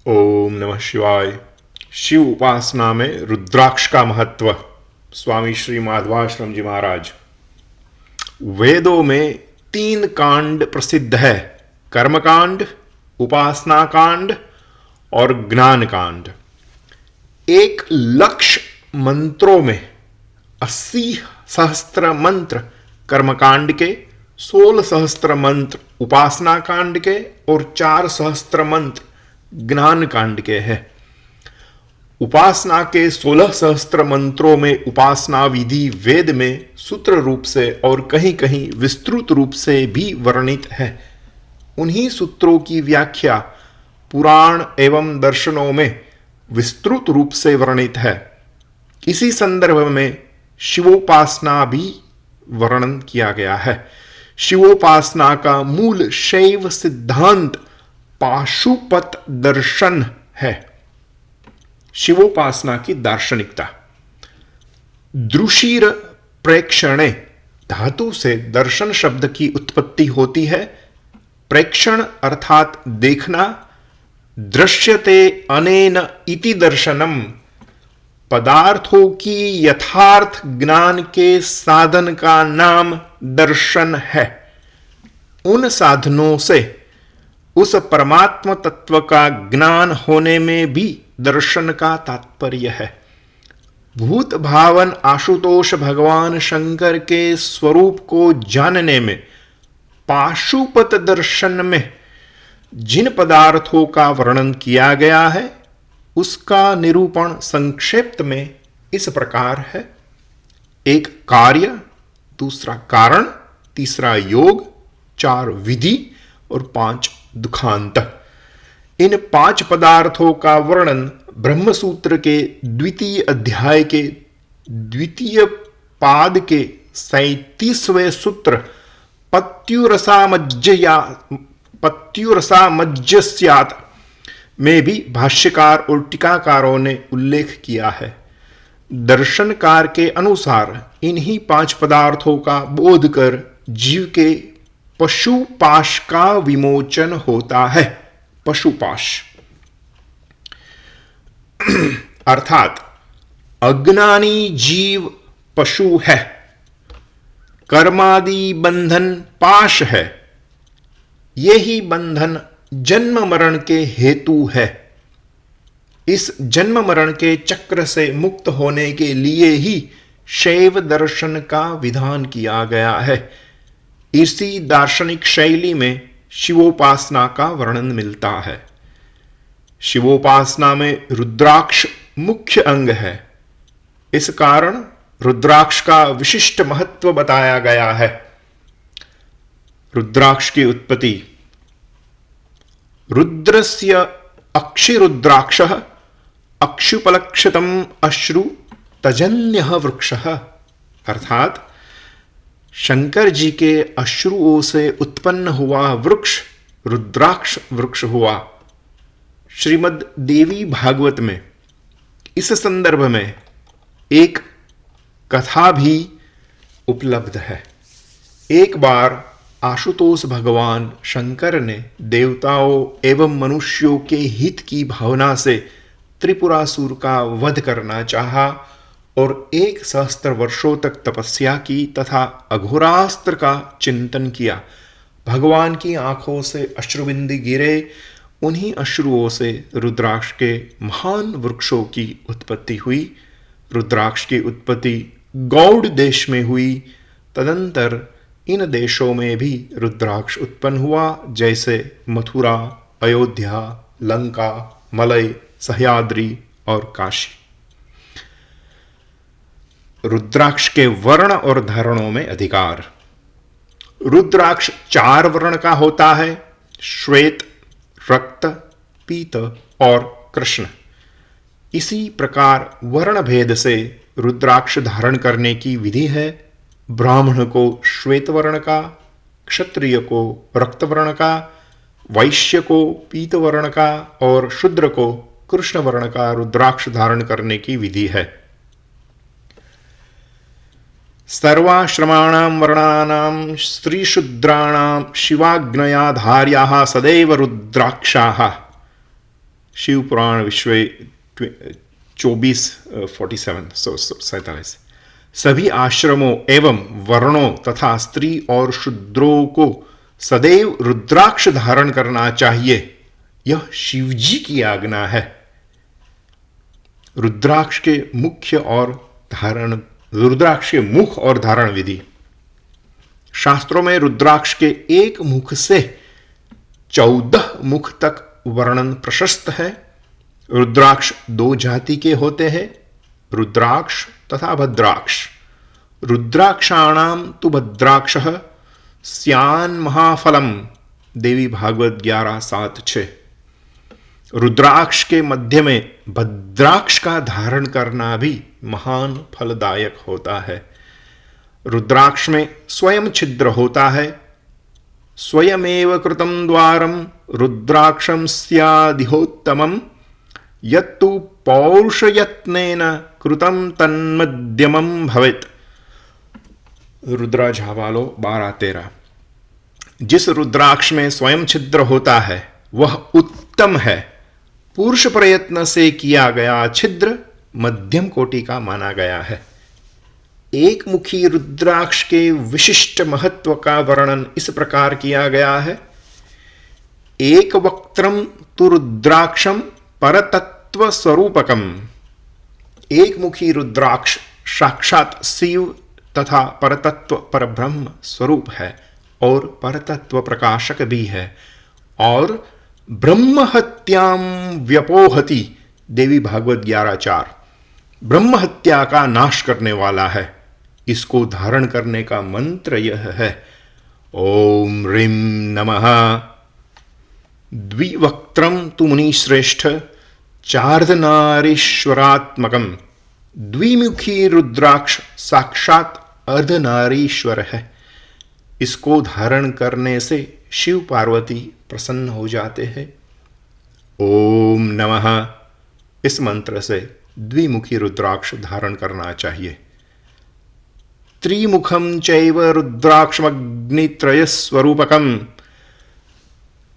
ओम नमः शिवाय। शिव उपासना में रुद्राक्ष का महत्व। स्वामी श्री माधवाश्रम जी महाराज। वेदों में 3 कांड प्रसिद्ध है, कर्मकांड, उपासना कांड और ज्ञान कांड। 1 लक्ष मंत्रों में 80 सहस्त्र मंत्र कर्मकांड के, 16 सहस्त्र मंत्र उपासना कांड के और 4 सहस्त्र मंत्र ज्ञान कांड के हैं। उपासना के 16 सहस्त्र मंत्रों में उपासना विधि वेद में सूत्र रूप से और कहीं कहीं विस्तृत रूप से भी वर्णित है। उन्हीं सूत्रों की व्याख्या पुराण एवं दर्शनों में विस्तृत रूप से वर्णित है। इसी संदर्भ में शिवोपासना भी वर्णन किया गया है। शिवोपासना का मूल शैव सिद्धांत पाशुपत दर्शन है। शिवोपासना की दार्शनिकता। दृशीर प्रेक्षणे धातु से दर्शन शब्द की उत्पत्ति होती है। प्रेक्षण अर्थात देखना। दृश्यते अनेन इति दर्शनम पदार्थों की यथार्थ ज्ञान के साधन का नाम दर्शन है। उन साधनों से उस परमात्म तत्व का ज्ञान होने में भी दर्शन का तात्पर्य है। भूत भावन आशुतोष भगवान शंकर के स्वरूप को जानने में पाशुपत दर्शन में जिन पदार्थों का वर्णन किया गया है उसका निरूपण संक्षेप में इस प्रकार है। 1 कार्य, दूसरा कारण, तीसरा योग, 4 विधि और 5 दुखांत। इन 5 पदार्थों का वर्णन ब्रह्मसूत्र के 2 अध्याय के 2 पाद के 37वें सूत्र पत्युरसामज्जस्यात् में भी भाष्यकार और टीकाकारों ने उल्लेख किया है। दर्शनकार के अनुसार इन्हीं 5 पदार्थों का बोध कर जीव के पशुपाश का विमोचन होता है। पशुपाश अर्थात अज्ञानी जीव पशु है, कर्मादि बंधन पाश है। यही बंधन जन्म मरण के हेतु है। इस जन्म मरण के चक्र से मुक्त होने के लिए ही शैव दर्शन का विधान किया गया है। इसी दार्शनिक शैली में शिवोपासना का वर्णन मिलता है। शिवोपासना में रुद्राक्ष मुख्य अंग है। इस कारण रुद्राक्ष का विशिष्ट महत्व बताया गया है। रुद्राक्ष की उत्पत्ति। रुद्रस्य अक्षिरुद्राक्षः अक्षुपलक्षितम् अश्रु तजन्यः वृक्षः अर्थात शंकर जी के अश्रुओं से उत्पन्न हुआ वृक्ष रुद्राक्ष वृक्ष हुआ। श्रीमद् देवी भागवत में इस संदर्भ में एक कथा भी उपलब्ध है। एक बार आशुतोष भगवान शंकर ने देवताओं एवं मनुष्यों के हित की भावना से त्रिपुरासुर का वध करना चाहा और 1 सहस्त्र वर्षों तक तपस्या की तथा अघोरास्त्र का चिंतन किया। भगवान की आंखों से अश्रुबिंदु गिरे। उन्हीं अश्रुओं से रुद्राक्ष के महान वृक्षों की उत्पत्ति हुई। रुद्राक्ष की उत्पत्ति गौड़ देश में हुई। तदंतर इन देशों में भी रुद्राक्ष उत्पन्न हुआ, जैसे मथुरा, अयोध्या, लंका, मलय, सह्याद्री और काशी। रुद्राक्ष के वर्ण और धारणों में अधिकार। रुद्राक्ष 4 वर्ण का होता है, श्वेत, रक्त, पीत और कृष्ण। इसी प्रकार वर्ण भेद से रुद्राक्ष धारण करने की विधि है। ब्राह्मण को श्वेत वर्ण का, क्षत्रिय को रक्त वर्ण का, वैश्य को पीत वर्ण का और शूद्र को कृष्ण वर्ण का रुद्राक्ष धारण करने की विधि है। सर्वाश्रमाणां वर्णानां स्त्रीशूद्राणां शिवाग्नया धार्याः सदैव रुद्राक्षाः शिव पुराण विश्व 24:47 सभी आश्रमों एवं वर्णों तथा स्त्री और शूद्रों को सदैव रुद्राक्ष धारण करना चाहिए, यह शिवजी की आज्ञा है। रुद्राक्ष के मुख और धारण विधि। शास्त्रों में रुद्राक्ष के एक मुख से 14 मुख तक वर्णन प्रशस्त है। रुद्राक्ष 2 जाति के होते हैं, रुद्राक्ष तथा भद्राक्ष। रुद्राक्षाणाम तु भद्राक्षः स्यान् महाफलम, देवी भागवत 11:7-6। रुद्राक्ष के मध्य में भद्राक्ष का धारण करना भी महान फलदायक होता है। रुद्राक्ष में स्वयं छिद्र होता है। स्वयमेव कृतं द्वारम रुद्राक्षं स्यादिहोत्तमम्, यत्तु पौरुषयत्नेन कृतं तन्मध्यमं भवेत्। रुद्रा झावालो 12:13। जिस रुद्राक्ष में स्वयं छिद्र होता है वह उत्तम है। पुरुष प्रयत्न से किया गया छिद्र मध्यम कोटि का माना गया है। एक मुखी रुद्राक्ष के विशिष्ट महत्व का वर्णन इस प्रकार किया गया है। एक वक्त्रम तु रुद्राक्षम परतत्व स्वरूपकम। एक मुखी रुद्राक्ष साक्षात शिव तथा परतत्व परब्रह्म स्वरूप है और परतत्व प्रकाशक भी है, और ब्रह्म हत्याम व्यपोहति, देवी भागवत 11:4। ब्रह्म हत्या का नाश करने वाला है। इसको धारण करने का मंत्र यह है, ओम ह्रीं नमः। द्विवक्त्रम तु मुनिश्रेष्ठ चार्धनारीश्वरात्मकम। द्विमुखी रुद्राक्ष साक्षात अर्धनारीश्वर है। इसको धारण करने से शिव पार्वती प्रसन्न हो जाते हैं। ओम नमः, इस मंत्र से द्विमुखी रुद्राक्ष धारण करना चाहिए। त्रिमुखम चैव रुद्राक्षमग्नित्रय स्वरूपकम।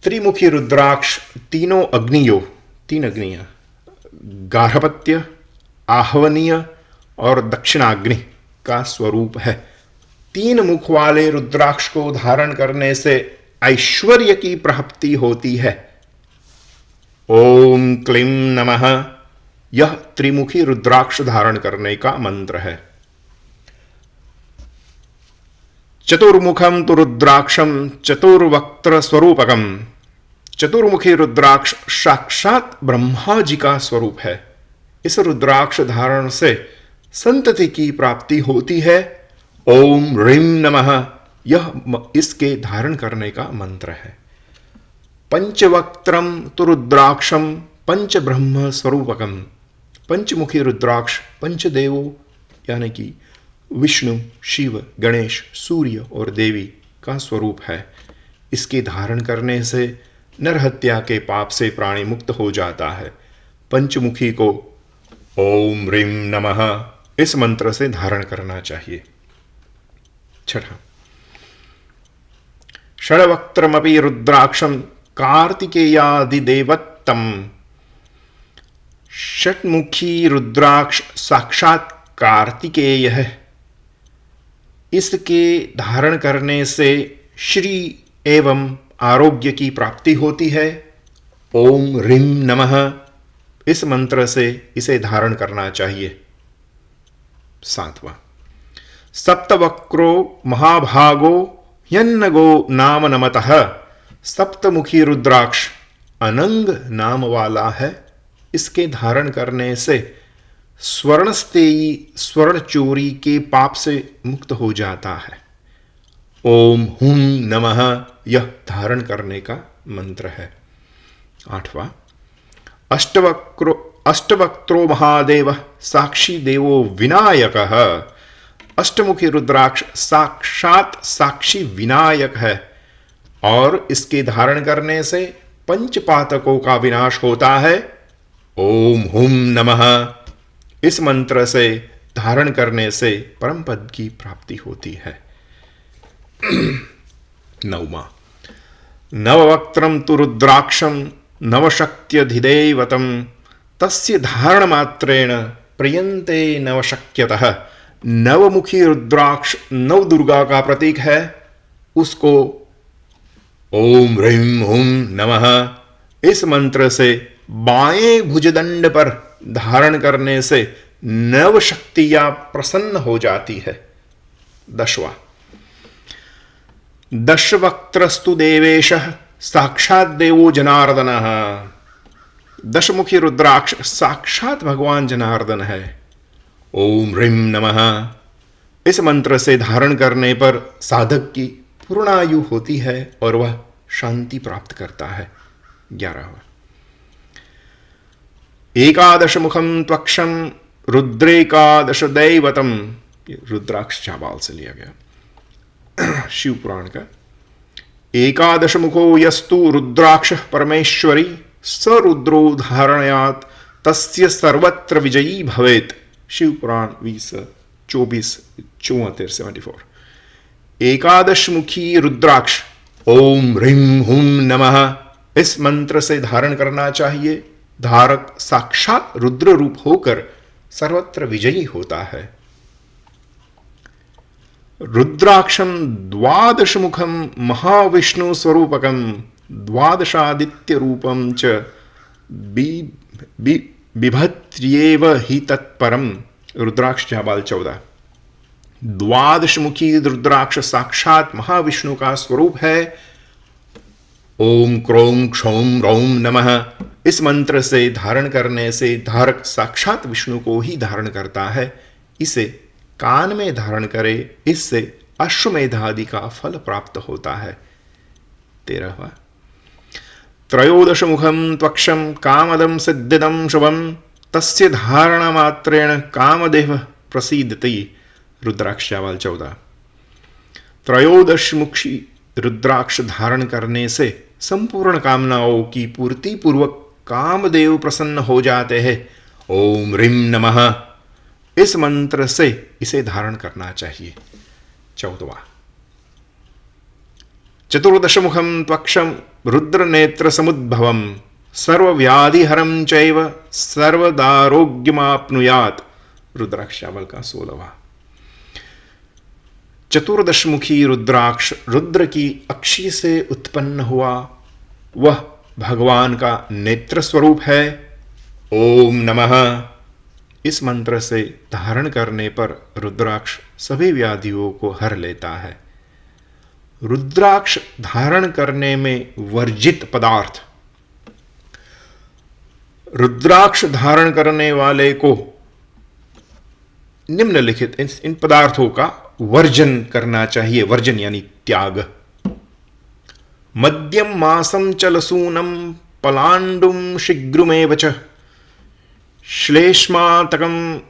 त्रिमुखी रुद्राक्ष तीन अग्नियां, गार्हपत्य, आहवनीय और दक्षिणाग्नि का स्वरूप है। 3 मुख वाले रुद्राक्ष को धारण करने से ऐश्वर्य की प्राप्ति होती है। ओम क्लीं नमः, यह त्रिमुखी रुद्राक्ष धारण करने का मंत्र है। चतुर्मुखम तु रुद्राक्षम चतुर्वक्त्र स्वरूपकम। चतुर्मुखी रुद्राक्ष साक्षात ब्रह्मा जी का स्वरूप है। इस रुद्राक्ष धारण से संतति की प्राप्ति होती है। ओम ह्रीं नमः, यह इसके धारण करने का मंत्र है। पंचवक्त्रम तु रुद्राक्षम पंच ब्रह्म स्वरूपकम। पंचमुखी रुद्राक्ष पंचदेवों यानी कि विष्णु, शिव, गणेश, सूर्य और देवी का स्वरूप है। इसके धारण करने से नरहत्या के पाप से प्राणी मुक्त हो जाता है। पंचमुखी को ओम ह्रीं नमः इस मंत्र से धारण करना चाहिए। 6, षड्वक्त्रमपि रुद्राक्षम कार्तिकेयादिदेवत्तम। षट्मुखी रुद्राक्ष साक्षात कार्तिकेय है। इसके धारण करने से श्री एवं आरोग्य की प्राप्ति होती है। ओम ह्रीं नमः इस मंत्र से इसे धारण करना चाहिए। 7, सप्तवक्रो महाभागो यन्नगो नाम नमतः। सप्तमुखी रुद्राक्ष अनंग नाम वाला है। इसके धारण करने से स्वर्णस्तेयी स्वर्ण चोरी के पाप से मुक्त हो जाता है। ओम हुं नमः यह धारण करने का मंत्र है। 8, अष्टवक्त्रो महादेव साक्षी देवो विनायकः। अष्टमुखी रुद्राक्ष साक्षात साक्षी विनायक है और इसके धारण करने से पंचपातकों का विनाश होता है। ओम हुं नमः इस मंत्र से धारण करने से परम पद की प्राप्ति होती है। 9, नववक्त्रम तु रुद्राक्षम नवशक्त्यधिदैवतं तस्य धारणमात्रेण प्रियन्ते नवशक्यतः। नवमुखी रुद्राक्ष नव दुर्गा का प्रतीक है। उसको ओम ह्रीं हुं नमः इस मंत्र से बाएं भुजदंड पर धारण करने से नव शक्तियां प्रसन्न हो जाती है। 10वां, दशवक्त्रस्तु देवेशः साक्षात देवो जनार्दनः। दशमुखी रुद्राक्ष साक्षात भगवान जनार्दन है। ओम ह्रीं नमः इस मंत्र से धारण करने पर साधक की पूर्णायु होती है और वह शांति प्राप्त करता है। 11वां, एकादश मुखम त्वक्षम रुद्रेकादश दैवतम। रुद्राक्ष चाबाल से लिया गया, शिव पुराण का। एकादश मुखो यस्तु रुद्राक्ष परमेश्वरी स रुद्रो धारणयात तस्य सर्वत्र विजयी भवेत। शिव पुराण 20:24-74। एकादश मुखी रुद्राक्ष ओम ह्रीं हुं नमः इस मंत्र से धारण करना चाहिए। धारक साक्षात रुद्र रूप होकर सर्वत्र विजयी होता है। रुद्राक्षम द्वादश मुखम महाविष्णु स्वरूपकम द्वादशादित्य रूपम च बिभत्र्येव हि तत्परम। रुद्राक्ष जाबाल 14। द्वादश मुखी रुद्राक्ष साक्षात महाविष्णु का स्वरूप है। ओम क्रोम क्षौम रौम नमः इस मंत्र से धारण करने से धारक साक्षात विष्णु को ही धारण करता है। इसे कान में धारण करे, इससे अश्वमेधादि का फल प्राप्त होता है। 13वां, त्रयोदश मुखम त्वक्षम कामदम सिद्धिदम शुभम तस्य धारण मात्रेण कामदेव प्रसीदति। रुद्राक्ष जाबाल 14। त्रयोदश मुखी रुद्राक्ष धारण करने से संपूर्ण कामनाओं की पूर्ति पूर्वक कामदेव प्रसन्न हो जाते हैं। ओम ह्रीं नमः इस मंत्र से इसे धारण करना चाहिए। 14वां, चतुर्दश मुखम त्वक्षम रुद्र नेत्र समुद्भवम सर्वव्याधिहरं चैव सर्वदारोग्यमाप्नुयात्। रुद्राक्ष जाबाल का 16वां। चतुर्दश मुखी रुद्राक्ष रुद्र की अक्षी से उत्पन्न हुआ, वह भगवान का नेत्र स्वरूप है। ओम नमः इस मंत्र से धारण करने पर रुद्राक्ष सभी व्याधियों को हर लेता है। रुद्राक्ष धारण करने में वर्जित पदार्थ। रुद्राक्ष धारण करने वाले को निम्नलिखित इन पदार्थों का वर्जन करना चाहिए। वर्जन यानी त्याग। मद्यम मासम च लसूनम पलांडुम शीघ्रमेव च श्लेष्मातकम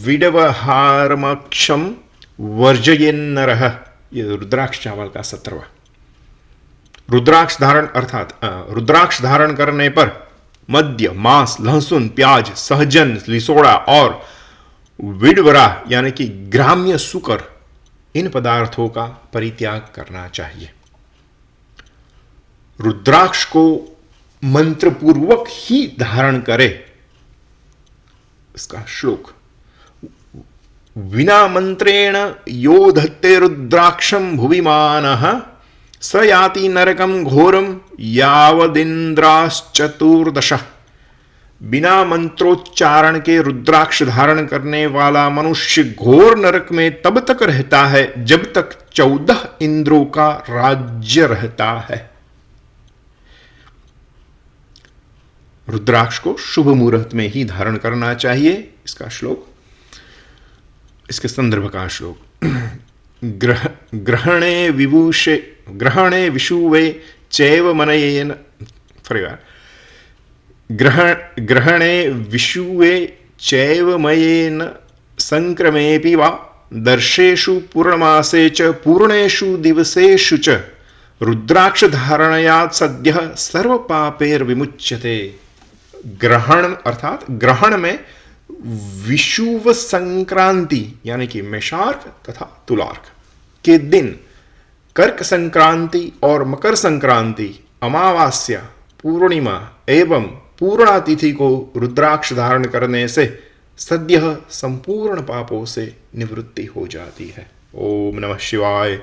विडवहारमक्षम वर्जयेन्नरः। ये रुद्राक्ष चावल का 17वां। रुद्राक्ष धारण अर्थात रुद्राक्ष धारण करने पर मद्य, मांस, लहसुन, प्याज, सहजन, लिसोड़ा और विडवरा यानी कि ग्राम्य सुकर, इन पदार्थों का परित्याग करना चाहिए। रुद्राक्ष को मंत्रपूर्वक ही धारण करे। इसका श्लोक, विना मंत्रेण यो धत्ते रुद्राक्षम भुविमानः स याति नरकम घोरम यावदिन्द्राश्चतुर्दश। बिना मंत्रोच्चारण के रुद्राक्ष धारण करने वाला मनुष्य घोर नरक में तब तक रहता है जब तक 14 इंद्रों का राज्य रहता है। रुद्राक्ष को शुभ मुहूर्त में ही धारण करना चाहिए। इसका श्लोक, इसके संदर्भ का श्लोक, ग्रहणे विषुवे चैव मनयेन ग्रहणे विषुवे चैव मयेन संक्रमेऽपि वा दर्शेषु पूर्णमासे च पूर्णेषु दिवसेषु च रुद्राक्ष धारणयात् सद्यः सर्व पापैर्विमुच्यते। ग्रहण अर्थात ग्रहण में विषुव संक्रांति यानी कि मेषार्क तथा तुलार्क के दिन, कर्क संक्रांति और मकर संक्रांति, अमावास्या पूर्णिमा एवं पूर्णा तिथि को रुद्राक्ष धारण करने से सद्यः संपूर्ण पापों से निवृत्ति हो जाती है। ओम नमः शिवाय।